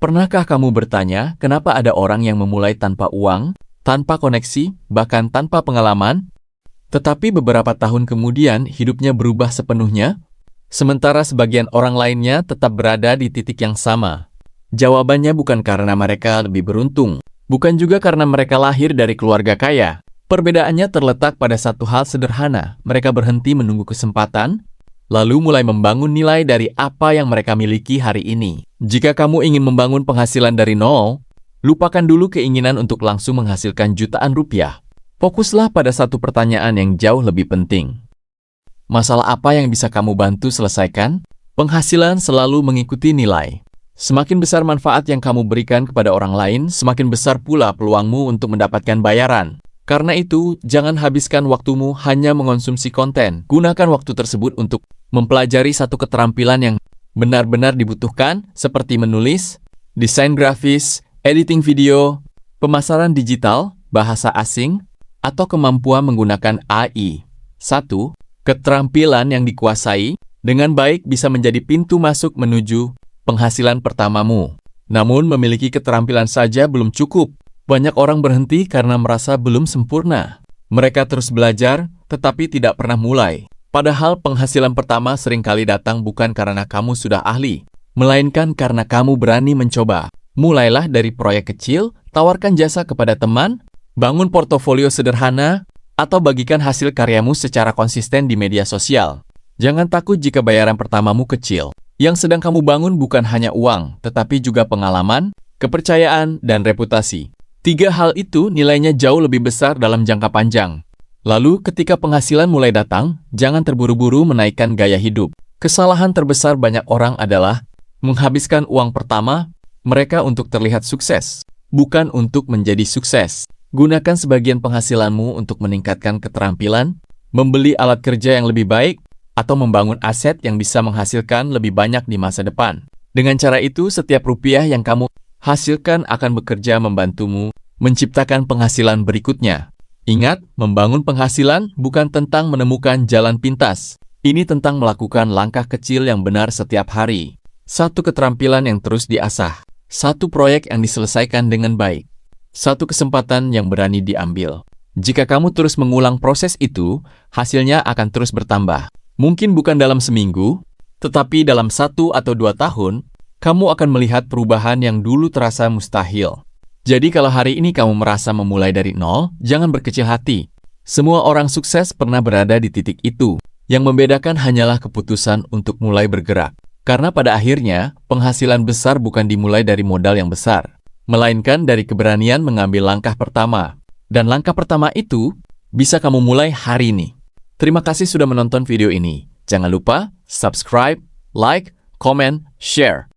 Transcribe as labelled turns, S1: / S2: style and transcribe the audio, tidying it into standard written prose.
S1: Pernahkah kamu bertanya kenapa ada orang yang memulai tanpa uang, tanpa koneksi, bahkan tanpa pengalaman, tetapi beberapa tahun kemudian hidupnya berubah sepenuhnya, sementara sebagian orang lainnya tetap berada di titik yang sama? Jawabannya bukan karena mereka lebih beruntung, bukan juga karena mereka lahir dari keluarga kaya. Perbedaannya terletak pada satu hal sederhana: mereka berhenti menunggu kesempatan, lalu mulai membangun nilai dari apa yang mereka miliki hari ini. Jika kamu ingin membangun penghasilan dari nol, lupakan dulu keinginan untuk langsung menghasilkan jutaan rupiah. Fokuslah pada satu pertanyaan yang jauh lebih penting. Masalah apa yang bisa kamu bantu selesaikan? Penghasilan selalu mengikuti nilai. Semakin besar manfaat yang kamu berikan kepada orang lain, semakin besar pula peluangmu untuk mendapatkan bayaran. Karena itu, jangan habiskan waktumu hanya mengonsumsi konten. Gunakan waktu tersebut untuk mempelajari satu keterampilan yang benar-benar dibutuhkan, seperti menulis, desain grafis, editing video, pemasaran digital, bahasa asing, atau kemampuan menggunakan AI. 1. Keterampilan yang dikuasai dengan baik bisa menjadi pintu masuk menuju penghasilan pertamamu. Namun, memiliki keterampilan saja belum cukup. Banyak orang berhenti karena merasa belum sempurna. Mereka terus belajar, tetapi tidak pernah mulai. Padahal penghasilan pertama seringkali datang bukan karena kamu sudah ahli, melainkan karena kamu berani mencoba. Mulailah dari proyek kecil, tawarkan jasa kepada teman, bangun portofolio sederhana, atau bagikan hasil karyamu secara konsisten di media sosial. Jangan takut jika bayaran pertamamu kecil. Yang sedang kamu bangun bukan hanya uang, tetapi juga pengalaman, kepercayaan, dan reputasi. 3 hal itu nilainya jauh lebih besar dalam jangka panjang. Lalu, ketika penghasilan mulai datang, jangan terburu-buru menaikkan gaya hidup. Kesalahan terbesar banyak orang adalah menghabiskan uang pertama mereka untuk terlihat sukses, bukan untuk menjadi sukses. Gunakan sebagian penghasilanmu untuk meningkatkan keterampilan, membeli alat kerja yang lebih baik, atau membangun aset yang bisa menghasilkan lebih banyak di masa depan. Dengan cara itu, setiap rupiah yang kamu hasilkan akan bekerja membantumu menciptakan penghasilan berikutnya. Ingat, membangun penghasilan bukan tentang menemukan jalan pintas. Ini tentang melakukan langkah kecil yang benar setiap hari. 1 keterampilan yang terus diasah. 1 proyek yang diselesaikan dengan baik. 1 kesempatan yang berani diambil. Jika kamu terus mengulang proses itu, hasilnya akan terus bertambah. Mungkin bukan dalam seminggu, tetapi dalam 1 atau 2 tahun, kamu akan melihat perubahan yang dulu terasa mustahil. Jadi kalau hari ini kamu merasa memulai dari nol, jangan berkecil hati. Semua orang sukses pernah berada di titik itu. Yang membedakan hanyalah keputusan untuk mulai bergerak. Karena pada akhirnya, penghasilan besar bukan dimulai dari modal yang besar, melainkan dari keberanian mengambil langkah pertama. Dan langkah pertama itu bisa kamu mulai hari ini. Terima kasih sudah menonton video ini. Jangan lupa subscribe, like, comment, share.